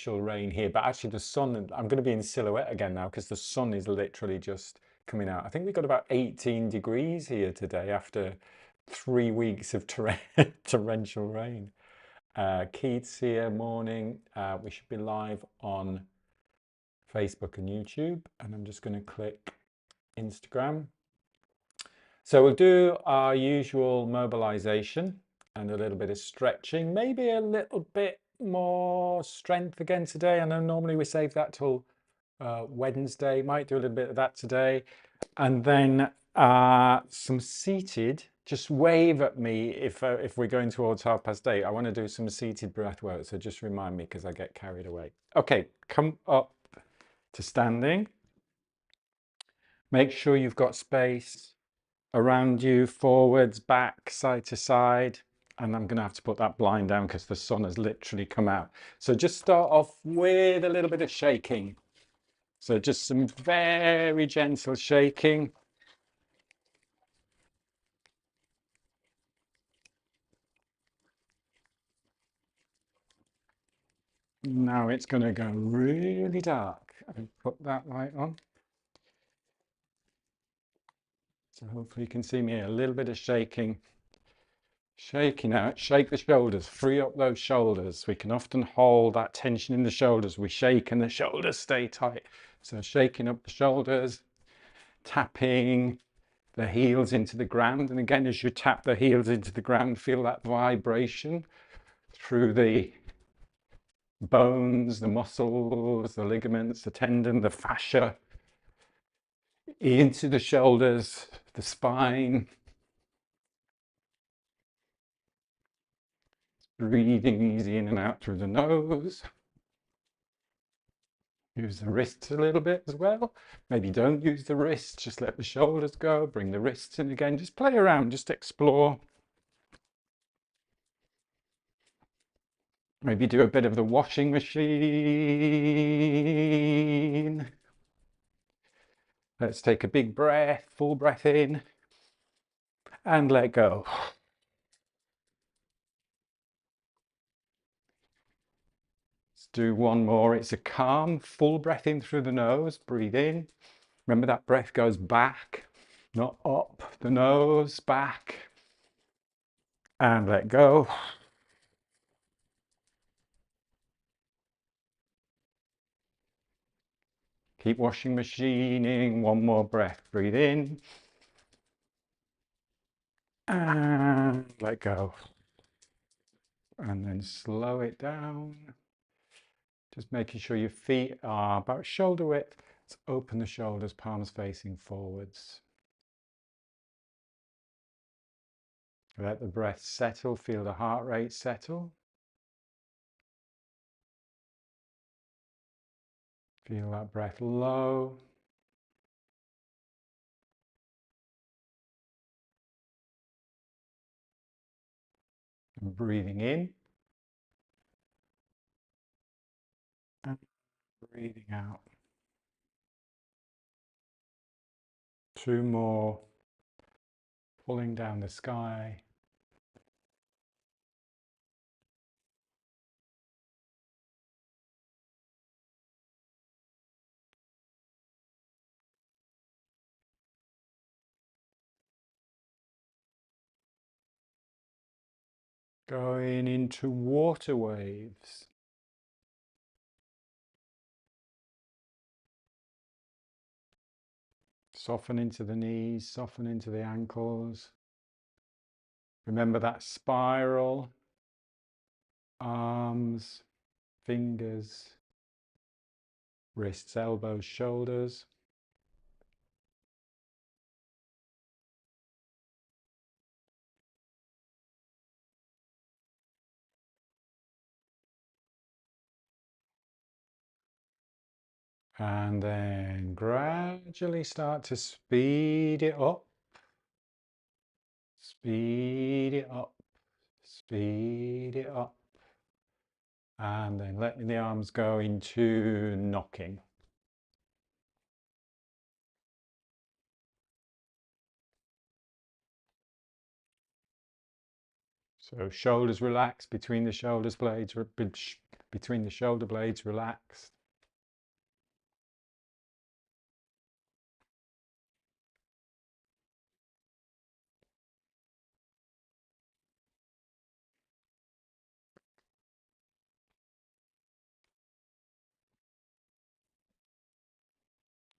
torrential rain here, but actually the sun, I'm going to be in silhouette again now because the sun is literally just coming out. I think we got about 18 degrees here today after 3 weeks of torrential rain. Keith's here, morning. We should be live on Facebook and YouTube, and I'm just going to click Instagram. So we'll do our usual mobilization and a little bit of stretching, maybe a little bit more strength again today. I know normally we save that till Wednesday, might do a little bit of that today. And then some seated, just wave at me if we're going towards 8:30. I want to do some seated breath work, so just remind me because I get carried away. Okay, come up to standing. Make sure you've got space around you, forwards, back, side to side. And I'm going to have to put that blind down because the sun has literally come out. So just start off with a little bit of shaking. So just some very gentle shaking. Now it's going to go really dark. And put that light on. So hopefully you can see me here. A little bit of shaking. Shaking out, shake the shoulders, free up those shoulders. We can often hold that tension in the shoulders. We shake and the shoulders stay tight. So shaking up the shoulders, tapping the heels into the ground. And again, as you tap the heels into the ground, feel that vibration through the bones, the muscles, the ligaments, the tendon, the fascia, into the shoulders, the spine. Breathing easy in and out through the nose. Use the wrists a little bit as well. Maybe don't use the wrists, just let the shoulders go. Bring the wrists in again. Just play around, just explore. Maybe do a bit of the washing machine. Let's take a big breath, full breath in, and let go. Let's do one more. It's a calm, full breath in through the nose. Breathe in. Remember that breath goes back, not up. The nose, back, and let go. Keep washing machining. One more breath. Breathe in. And let go. And then slow it down. Just making sure your feet are about shoulder width. Let's open the shoulders, palms facing forwards. Let the breath settle. Feel the heart rate settle. Feel that breath low. And breathing in. And breathing out. 2 more. Pulling down the sky. Going into water waves. Soften into the knees, soften into the ankles. Remember that spiral. Arms, fingers, wrists, elbows, shoulders. And then gradually start to speed it up. Speed it up. Speed it up. And then letting the arms go into knocking. So shoulders relaxed, between the shoulders blades, between the shoulder blades relaxed.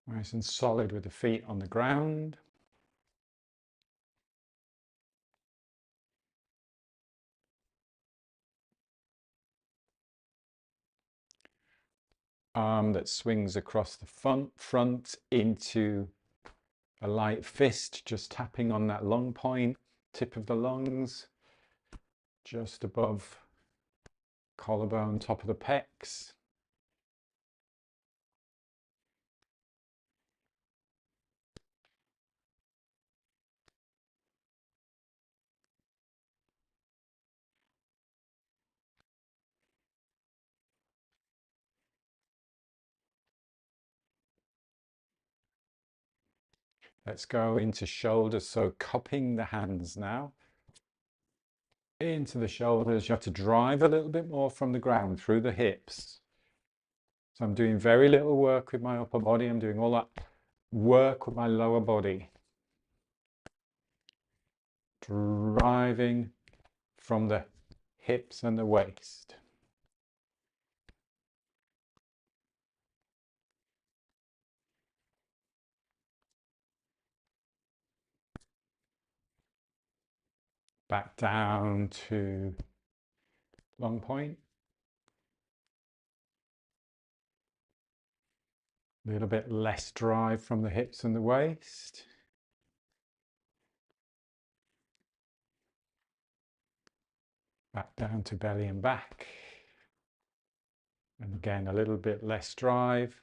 Nice and solid with the feet on the ground. Arm that swings across the front into a light fist, just tapping on that lung point, tip of the lungs, just above collarbone, top of the pecs. Let's go into shoulders, so cupping the hands now. Into the shoulders, you have to drive a little bit more from the ground through the hips. So I'm doing very little work with my upper body, I'm doing all that work with my lower body. Driving from the hips and the waist. Back down to long point. A little bit less drive from the hips and the waist. Back down to belly and back. And again, a little bit less drive.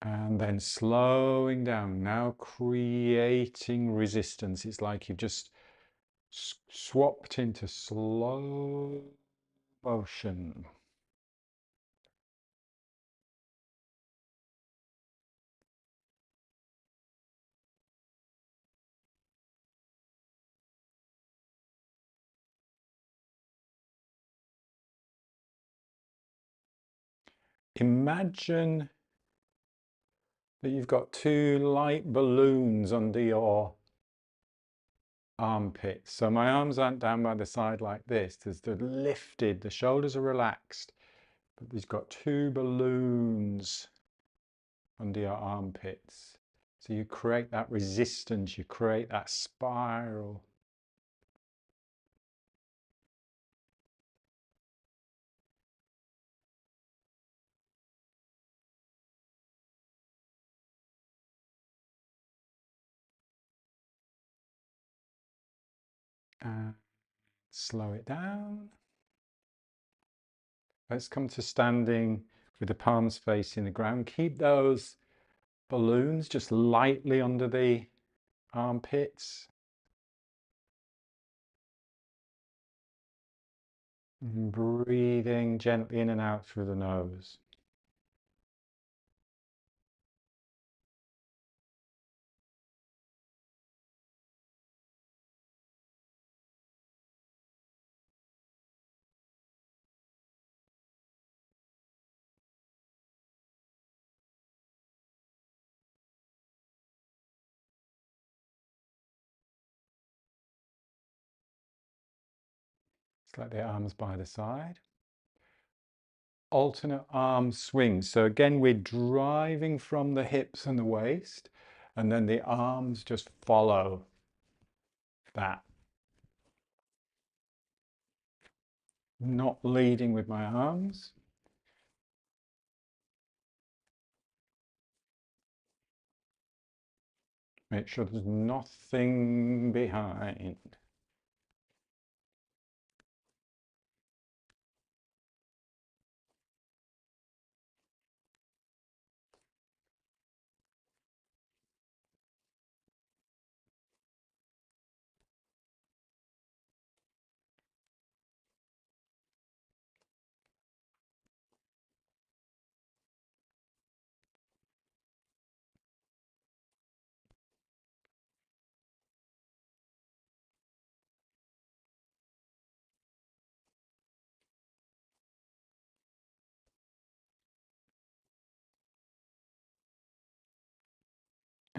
And then slowing down, now creating resistance. It's like you've just swapped into slow motion. Imagine that you've got two light balloons under your armpits. So my arms aren't down by the side like this. They're lifted, the shoulders are relaxed, but you've got two balloons under your armpits. So you create that resistance, you create that spiral. And slow it down. Let's come to standing with the palms facing the ground. Keep those balloons just lightly under the armpits. And breathing gently in and out through the nose. Just let the arms by the side. Alternate arm swings. So again, we're driving from the hips and the waist, and then the arms just follow that. Not leading with my arms. Make sure there's nothing behind.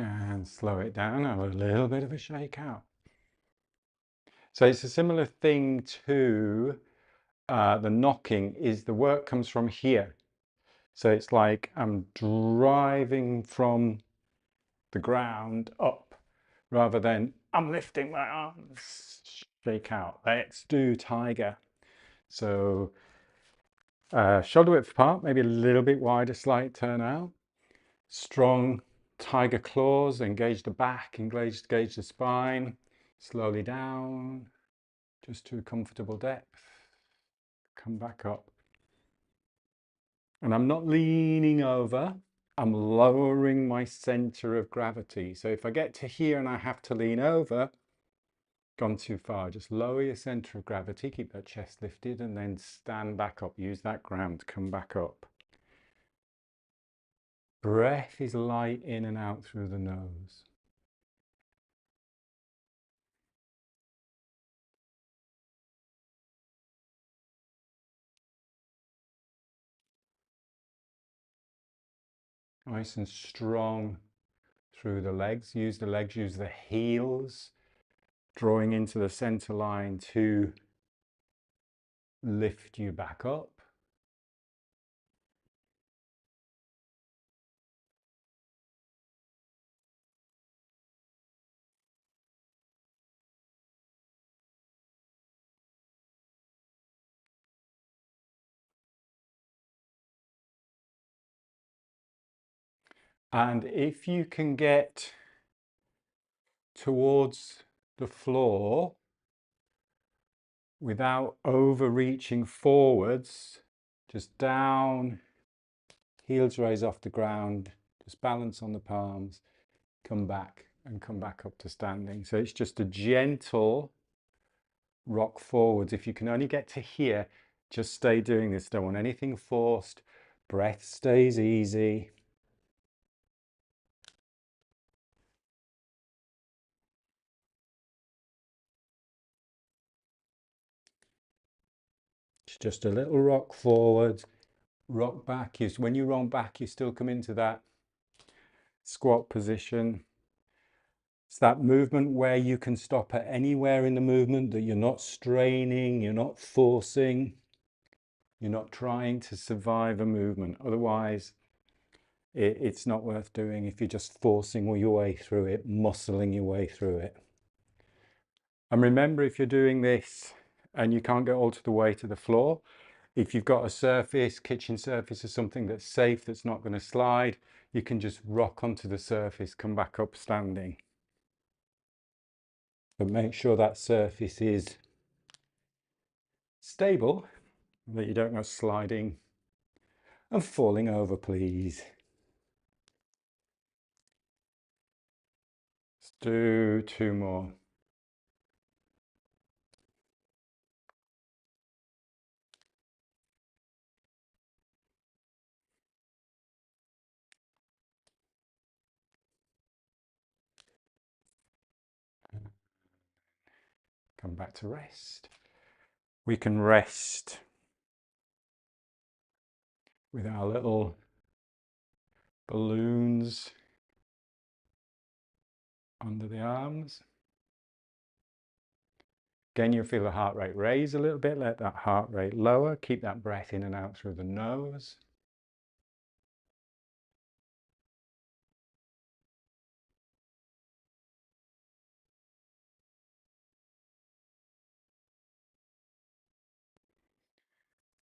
And slow it down, have a little bit of a shake out. So it's a similar thing to the knocking, is the work comes from here. So it's like I'm driving from the ground up rather than I'm lifting my arms, shake out. Let's do tiger. So shoulder width apart, maybe a little bit wider, slight turn out. Strong tiger claws, engage the back, engage the spine. Slowly down, just to a comfortable depth. Come back up. And I'm not leaning over, I'm lowering my center of gravity. So if I get to here and I have to lean over, gone too far. Just lower your center of gravity, keep that chest lifted, and then stand back up. Use that ground to come back up. Breath is light in and out through the nose. Nice and strong through the legs. Use the legs, use the heels, drawing into the center line to lift you back up. And if you can get towards the floor without overreaching forwards, just down, heels raise off the ground, just balance on the palms, come back and come back up to standing. So it's just a gentle rock forwards. If you can only get to here, just stay doing this. Don't want anything forced. Breath stays easy. It's just a little rock forward, rock back. When you roll back, you still come into that squat position. It's that movement where you can stop at anywhere in the movement, that you're not straining, you're not forcing, you're not trying to survive a movement. Otherwise, it's not worth doing if you're just forcing your way through it, muscling your way through it. And remember, if you're doing this and you can't get all the way to the floor, if you've got a surface, kitchen surface or something that's safe, that's not going to slide, you can just rock onto the surface, come back up standing. But make sure that surface is stable, that you don't go sliding and falling over, please. Let's do 2 more. Come back to rest. We can rest with our little balloons under the arms. Again, you'll feel the heart rate raise a little bit. Let that heart rate lower. Keep that breath in and out through the nose.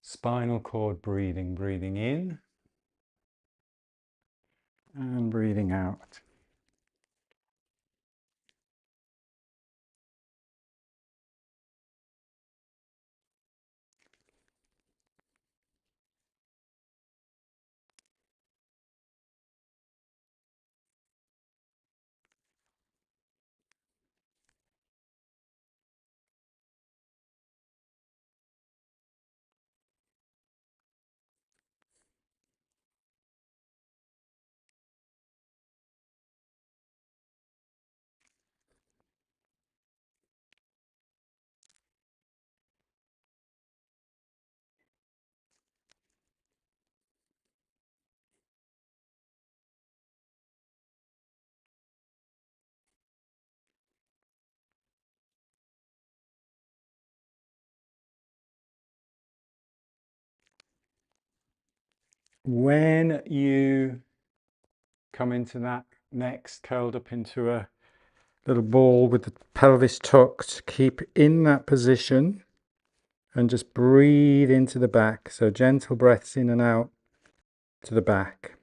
Spinal cord breathing, breathing in and breathing out. When you come into that next, curled up into a little ball with the pelvis tucked, keep in that position and just breathe into the back. So gentle breaths in and out to the back.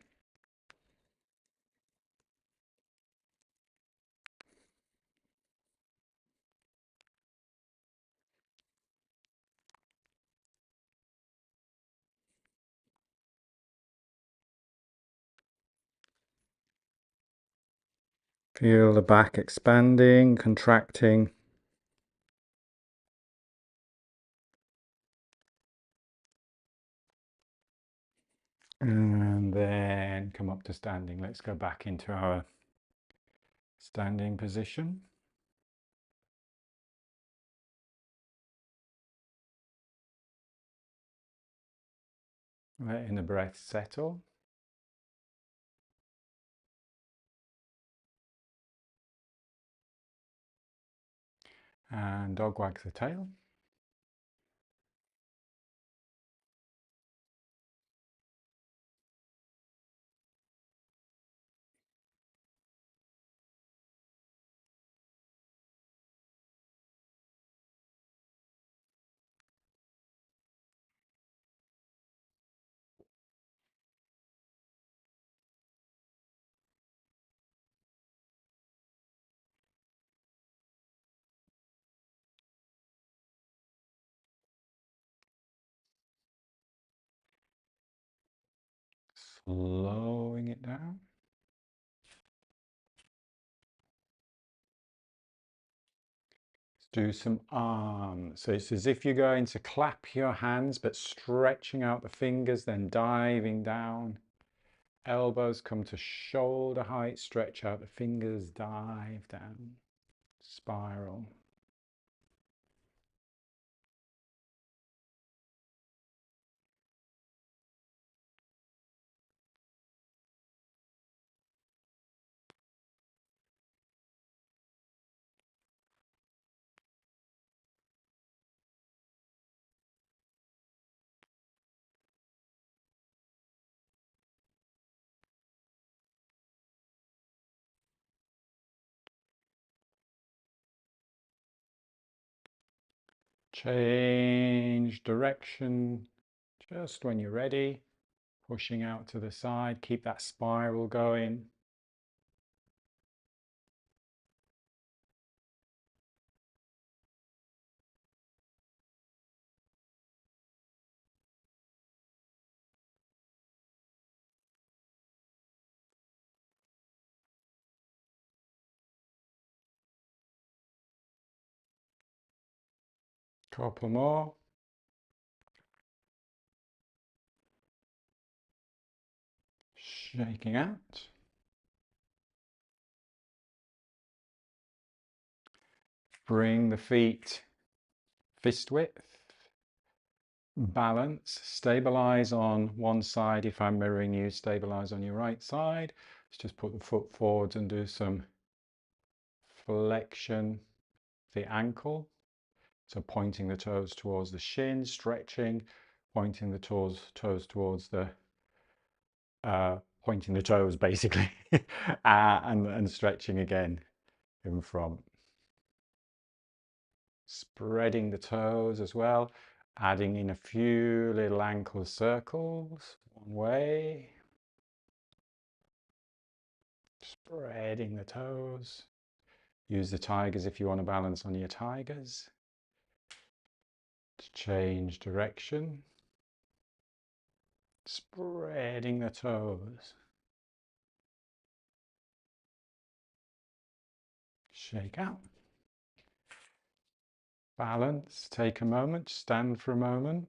Feel the back expanding, contracting. And then come up to standing. Let's go back into our standing position. Letting the breath settle. And dog wags the tail. Slowing it down. Let's do some arms. So it's as if you're going to clap your hands, but stretching out the fingers, then diving down. Elbows come to shoulder height, stretch out the fingers, dive down, spiral. Change direction just when you're ready, pushing out to the side, keep that spiral going. Couple more. Shaking out. Bring the feet fist width. Balance. Stabilize on one side. If I'm mirroring you, stabilize on your right side. Let's just put the foot forwards and do some flexion, the ankle. So pointing the toes towards the shin, stretching, pointing the toes towards the, pointing the toes basically, and stretching again in front. Spreading the toes as well, adding in a few little ankle circles, one way. Spreading the toes. Use the tigers if you want to balance on your tigers. To change direction. Spreading the toes. Shake out. Balance. Take a moment. Stand for a moment.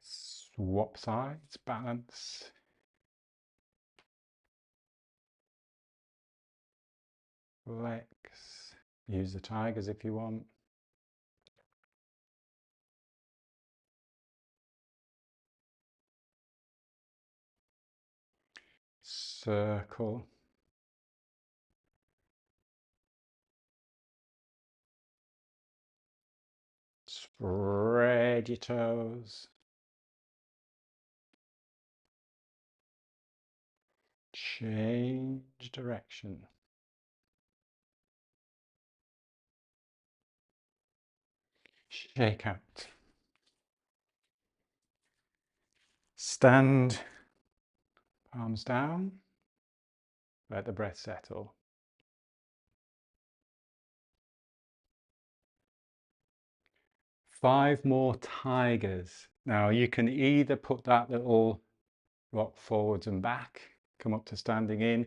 Swap sides. Balance. Flex. Use the tigers if you want. Circle. Spread your toes. Change direction. Shake out. Stand, palms down. Let the breath settle. 5 more tigers. Now you can either put that little rock forwards and back, come up to standing in,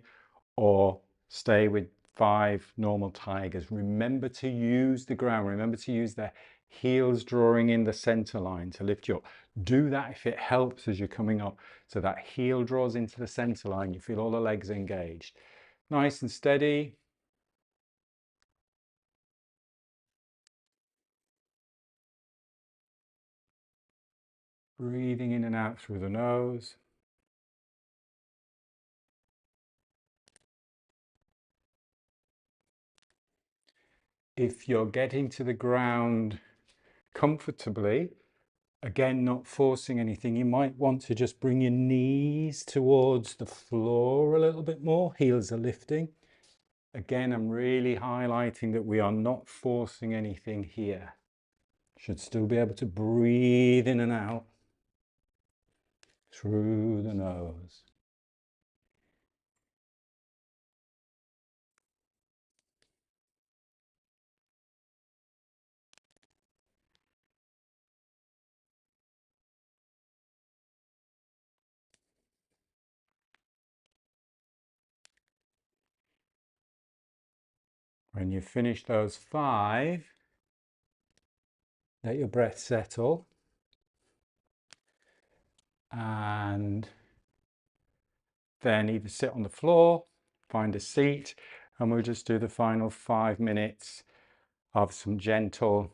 or stay with 5 normal tigers. Remember to use the ground. Remember to use the heels drawing in the center line to lift you up. Do that if it helps as you're coming up. So that heel draws into the center line. You feel all the legs engaged. Nice and steady. Breathing in and out through the nose. If you're getting to the ground comfortably, again, not forcing anything, you might want to just bring your knees towards the floor a little bit more. Heels are lifting. Again, I'm really highlighting that we are not forcing anything here. Should still be able to breathe in and out through the nose. When you finish those 5, let your breath settle and then either sit on the floor, find a seat, and we'll just do the final 5 minutes of some gentle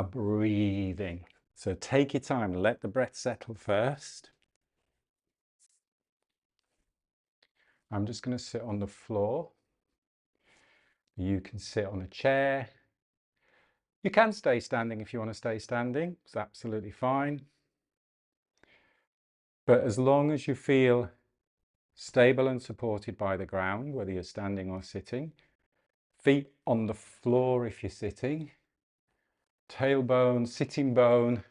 breathing. So take your time, let the breath settle first. I'm just going to sit on the floor. You can sit on a chair. You can stay standing if you want to stay standing. It's absolutely fine. But as long as you feel stable and supported by the ground, whether you're standing or sitting, feet on the floor if you're sitting, tailbone, sitting bone,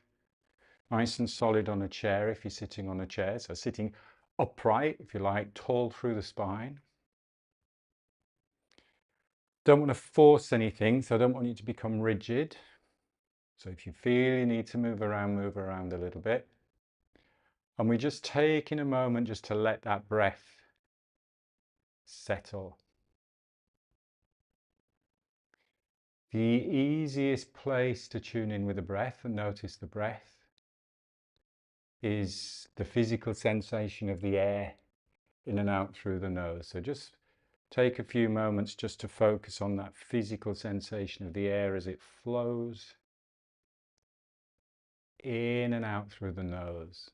nice and solid on a chair if you're sitting on a chair. So sitting upright, if you like, tall through the spine. Don't want to force anything, so I don't want you to become rigid. So if you feel you need to move around a little bit. And we're just taking a moment just to let that breath settle. The easiest place to tune in with the breath and notice the breath is the physical sensation of the air in and out through the nose. So just take a few moments just to focus on that physical sensation of the air as it flows in and out through the nose.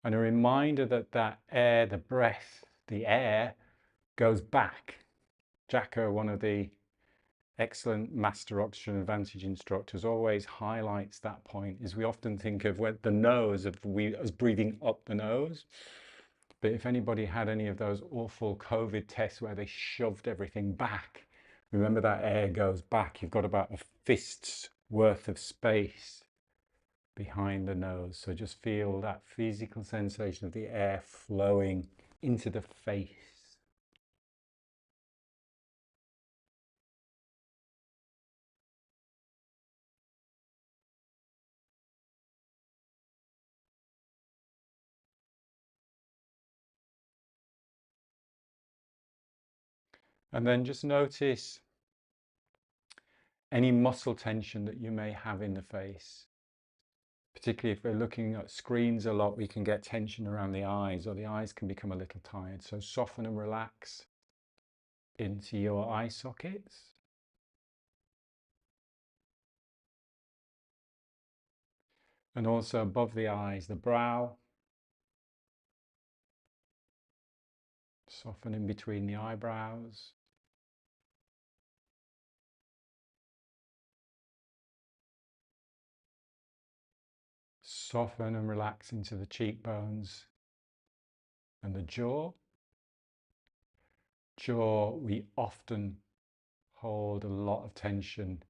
And a reminder that that air, the breath, the air goes back. Jacko, one of the excellent Master Oxygen Advantage instructors, always highlights that point, is we often think of the nose as breathing up the nose. But if anybody had any of those awful COVID tests where they shoved everything back, remember that air goes back. You've got about a fist's worth of space behind the nose. So just feel that physical sensation of the air flowing into the face. And then just notice any muscle tension that you may have in the face. Particularly if we're looking at screens a lot, we can get tension around the eyes, or the eyes can become a little tired. So soften and relax into your eye sockets. And also above the eyes, the brow. Soften in between the eyebrows. Soften and relax into the cheekbones and the jaw. Jaw, we often hold a lot of tension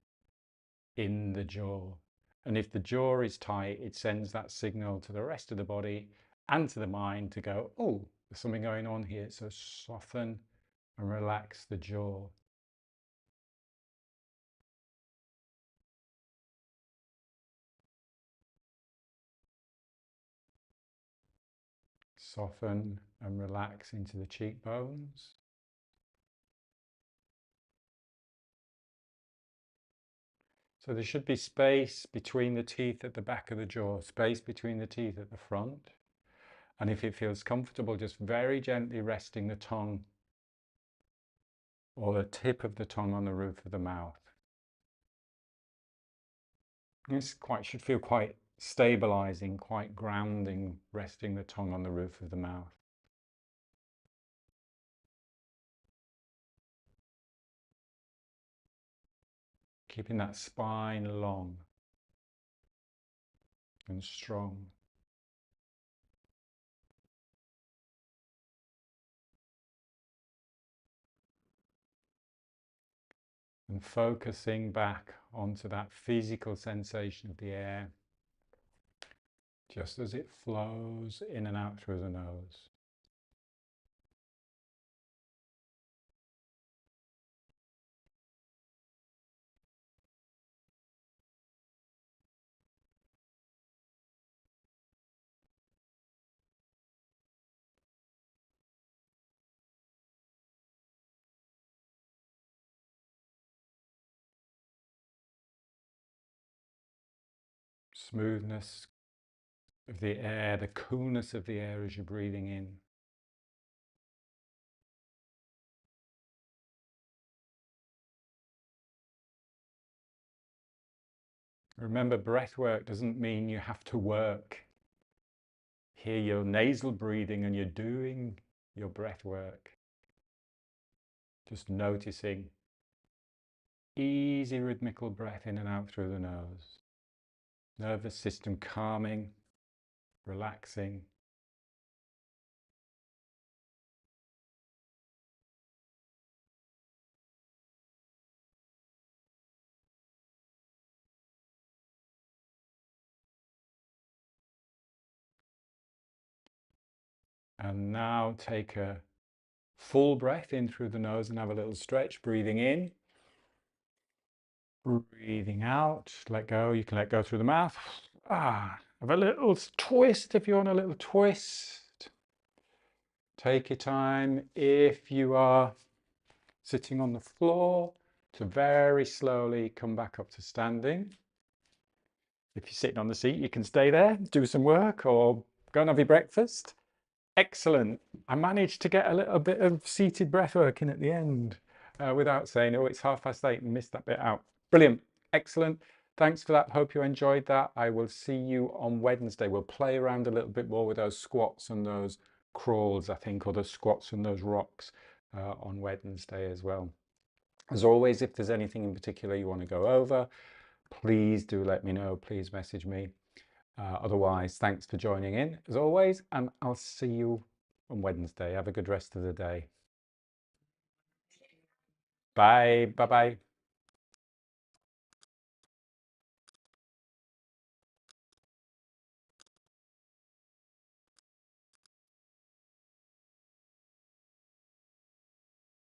in the jaw. And if the jaw is tight, it sends that signal to the rest of the body and to the mind to go, oh, there's something going on here. So soften and relax the jaw. Soften and relax into the cheekbones. So there should be space between the teeth at the back of the jaw, space between the teeth at the front. And if it feels comfortable, just very gently resting the tongue or the tip of the tongue on the roof of the mouth. This should feel quite stabilizing, quite grounding, resting the tongue on the roof of the mouth. Keeping that spine long and strong. And focusing back onto that physical sensation of the air, just as it flows in and out through the nose. Smoothness of the air, the coolness of the air as you're breathing in. Remember, breath work doesn't mean you have to work. Hear your nasal breathing and you're doing your breath work. Just noticing easy rhythmical breath in and out through the nose. Nervous system calming, relaxing. And now take a full breath in through the nose and have a little stretch, breathing in. Breathing out, let go. You can let go through the mouth. Have a little twist if you want a little twist. Take your time if you are sitting on the floor to very slowly come back up to standing. If you're sitting on the seat, you can stay there, do some work or go and have your breakfast. Excellent. I managed to get a little bit of seated breath work in at the end without saying, oh, it's 8:30 and missed that bit out. Brilliant. Excellent. Thanks for that. Hope you enjoyed that. I will see you on Wednesday. We'll play around a little bit more with those squats and those crawls, I think, or the squats and those rocks on Wednesday as well. As always, if there's anything in particular you want to go over, please do let me know. Please message me. Otherwise, thanks for joining in as always, and I'll see you on Wednesday. Have a good rest of the day. Bye. Bye-bye.